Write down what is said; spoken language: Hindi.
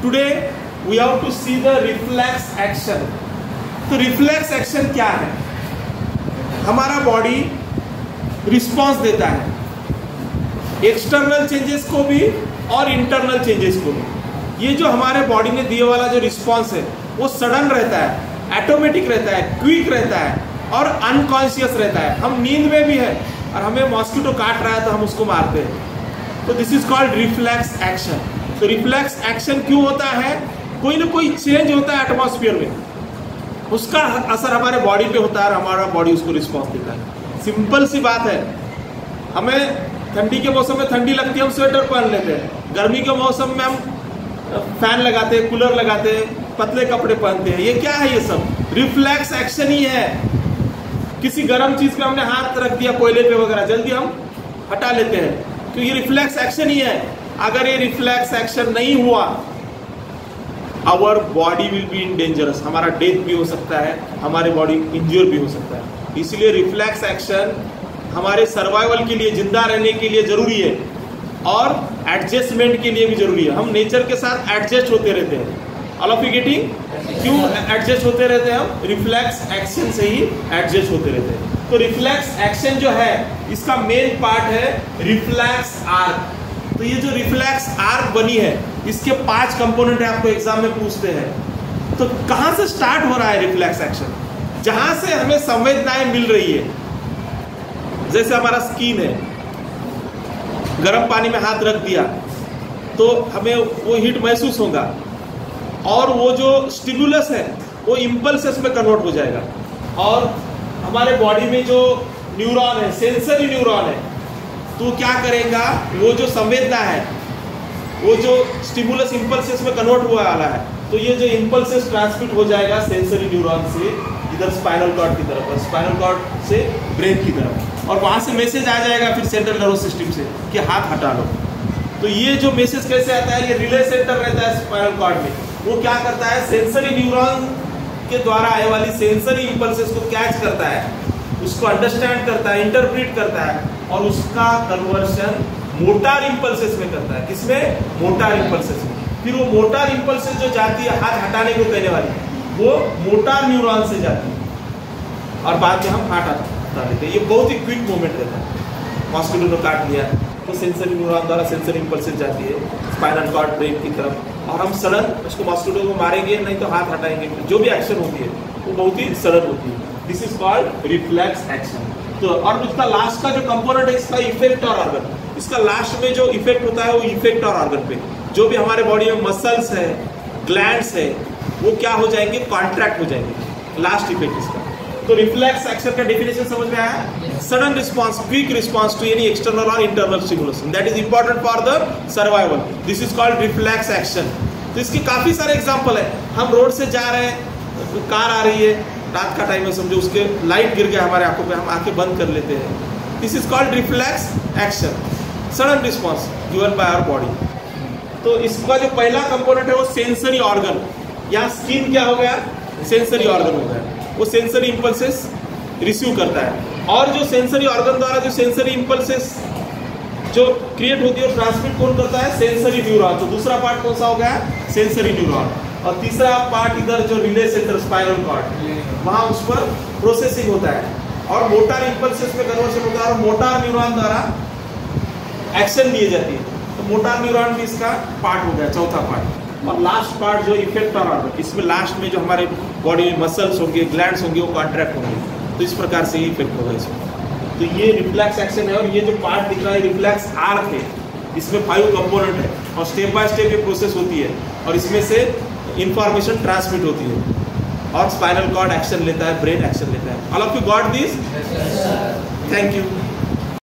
Today we have to see the reflex action. तो रिफ्लेक्स एक्शन क्या है? हमारा बॉडी रिस्पॉन्स देता है एक्सटर्नल चेंजेस को भी और इंटरनल चेंजेस को भी। ये जो हमारे बॉडी ने दिए वाला जो रिस्पॉन्स है वो सडन रहता है, ऑटोमेटिक रहता है, क्विक रहता है और अनकॉन्शियस रहता है। हम नींद में भी है और हमें मॉस्किटो काट रहा है तो हम उसको मारते हैं। तो this is called reflex action. तो रिफ्लेक्स एक्शन क्यों होता है? कोई ना कोई चेंज होता है एटमॉस्फेयर में, उसका असर हमारे बॉडी पे होता है और हमारा बॉडी उसको रिस्पॉन्स देता है। सिंपल सी बात है, हमें ठंडी के मौसम में ठंडी लगती है, हम स्वेटर पहन लेते हैं। गर्मी के मौसम में हम फैन लगाते हैं, कूलर लगाते हैं, पतले कपड़े पहनते हैं। ये क्या है? ये सब रिफ्लेक्स एक्शन ही है। किसी गर्म चीज पे हमने हाथ रख दिया, कोयले पे वगैरह, जल्दी हम हटा लेते हैं क्योंकि ये रिफ्लेक्स एक्शन ही है। अगर ये रिफ्लेक्स एक्शन नहीं हुआ, our body will be in dangerous, हमारा डेथ भी हो सकता है, हमारे बॉडी इंज्योर भी हो सकता है। इसलिए रिफ्लेक्स एक्शन हमारे सर्वाइवल के लिए, जिंदा रहने के लिए जरूरी है और एडजस्टमेंट के लिए भी जरूरी है। हम नेचर के साथ एडजस्ट होते रहते हैं। All of you getting? क्यों एडजस्ट होते रहते हैं हम? रिफ्लेक्स एक्शन से ही एडजस्ट होते रहते हैं। तो रिफ्लेक्स एक्शन जो है इसका मेन पार्ट है रिफ्लेक्स आर्क। तो ये जो रिफ्लेक्स आर्क बनी है इसके 5 कंपोनेंट है, आपको एग्जाम में पूछते हैं। तो कहां से स्टार्ट हो रहा है रिफ्लेक्स एक्शन? जहां से हमें संवेदनाएं मिल रही है। जैसे हमारा स्किन है, गर्म पानी में हाथ रख दिया तो हमें वो हीट महसूस होगा और वो जो स्टिमुलस है वो इंपल्सेस में कन्वर्ट हो जाएगा। और हमारे बॉडी में जो न्यूरॉन है, सेंसरी न्यूरॉन है, तो क्या करेगा? वो जो संवेदना है, वो जो स्टिमुलस इंपल्सेस में कन्वर्ट हुआ वाला है, तो ये जो इंपल्सेस ट्रांसमिट हो जाएगा सेंसरी न्यूरॉन से इधर स्पाइनल कॉर्ड की तरफ और स्पाइनल कॉर्ड से ब्रेन की तरफ, और वहां से मैसेज आ जाएगा फिर सेंट्रल नर्वस सिस्टम से कि हाथ हटा लो। तो ये जो मैसेज कैसे आता है? ये रिले सेंटर रहता है स्पाइनल कॉर्ड में, वो क्या करता है? सेंसरी न्यूरॉन के द्वारा आए वाली सेंसरी इंपल्सेस को कैच करता है, उसको अंडरस्टैंड करता है, इंटरप्रेट करता है और उसका कन्वर्शन मोटार इंपल्सेस में करता है। किसमें? मोटार इंपल्सेस में। फिर वो मोटार इंपल्सेस जो जाती है हाथ हटाने को कहने वाली, वो मोटार न्यूरॉन से जाती है और बाद में हम हाथ हटा लेते हैं। ये बहुत ही क्विक मूवमेंट रहता है। मॉस्किटो ने काट लिया तो सेंसरी न्यूरॉन द्वारा सेंसरी इंपल्सेस जाती है स्पाइनल कॉर्ड, ब्रेन की तरफ, और हम सडन उसको मॉस्किटो को मारेंगे नहीं तो हाथ हटाएंगे। जो भी एक्शन होती है वो बहुत ही सडन होती है। This is called reflex action. तो और उसका लास्ट का जो कंपोनेंट है इसका इफेक्ट और ऑर्गन। इसका लास्ट में जो इफेक्ट होता है वो इफेक्ट और ऑर्गन पे, जो भी हमारे बॉडी में मसल्स है, ग्लैंड्स है, वो क्या हो जाएंगे? कॉन्ट्रैक्ट हो जाएंगे। लास्ट इफेक्ट इसका। तो रिफ्लेक्स एक्शन का डेफिनेशन समझ में आया? Sudden response, quick response to any external और internal stimulation that is important for the survival. This is called reflex action. तो इसके काफी सारे एग्जांपल है। हम रोड से जा रहे हैं, कार आ रही है, रात का टाइम है समझो, उसके लाइट गिर गया हमारे आंखों पे, हम आंखें बंद कर लेते हैं। This is called reflex action, sudden response given by our body. तो इसका जो पहला कंपोनेंट है वो सेंसरी ऑर्गन। यहाँ स्किन क्या हो गया? सेंसरी ऑर्गन हो गया। वो सेंसरी इंपल्सेस रिसीव करता है और जो सेंसरी ऑर्गन द्वारा जो सेंसरी इंपल्सेस जो क्रिएट होती है और ट्रांसमिट कौन करता है? Sensory neuron. तो दूसरा पार्ट कौन सा हो गया? Sensory neuron. और तीसरा पार्ट इधर जो रिले सेंटर स्पाइनल कॉर्ड, वहां उस पर प्रोसेसिंग होता है और मोटार इंपल्सेस में कन्वर्शन होता है और मोटार न्यूरॉन द्वारा एक्शन दिए जाती है। तो मोटार न्यूरॉन भी इसका पार्ट हो गया, चौथा पार्ट। और लास्ट पार्ट जो इफेक्ट ऑर्गन, इसमें लास्ट में जो हमारे बॉडी में मसल्स होंगे, ग्लैंड्स होंगे, वो कॉन्ट्रैक्ट होंगे। तो इस प्रकार से ही इफेक्ट होगा इसमें। तो ये रिफ्लेक्स एक्शन है और ये जो पार्ट दिख रहा है रिफ्लेक्स आर्क है। इसमें 5 कंपोनेंट है और स्टेप बाय स्टेप ये प्रोसेस होती है और इसमें से इंफॉर्मेशन ट्रांसमिट होती है और स्पाइनल कॉर्ड एक्शन लेता है, ब्रेन एक्शन लेता है। All of you got this? Thank you.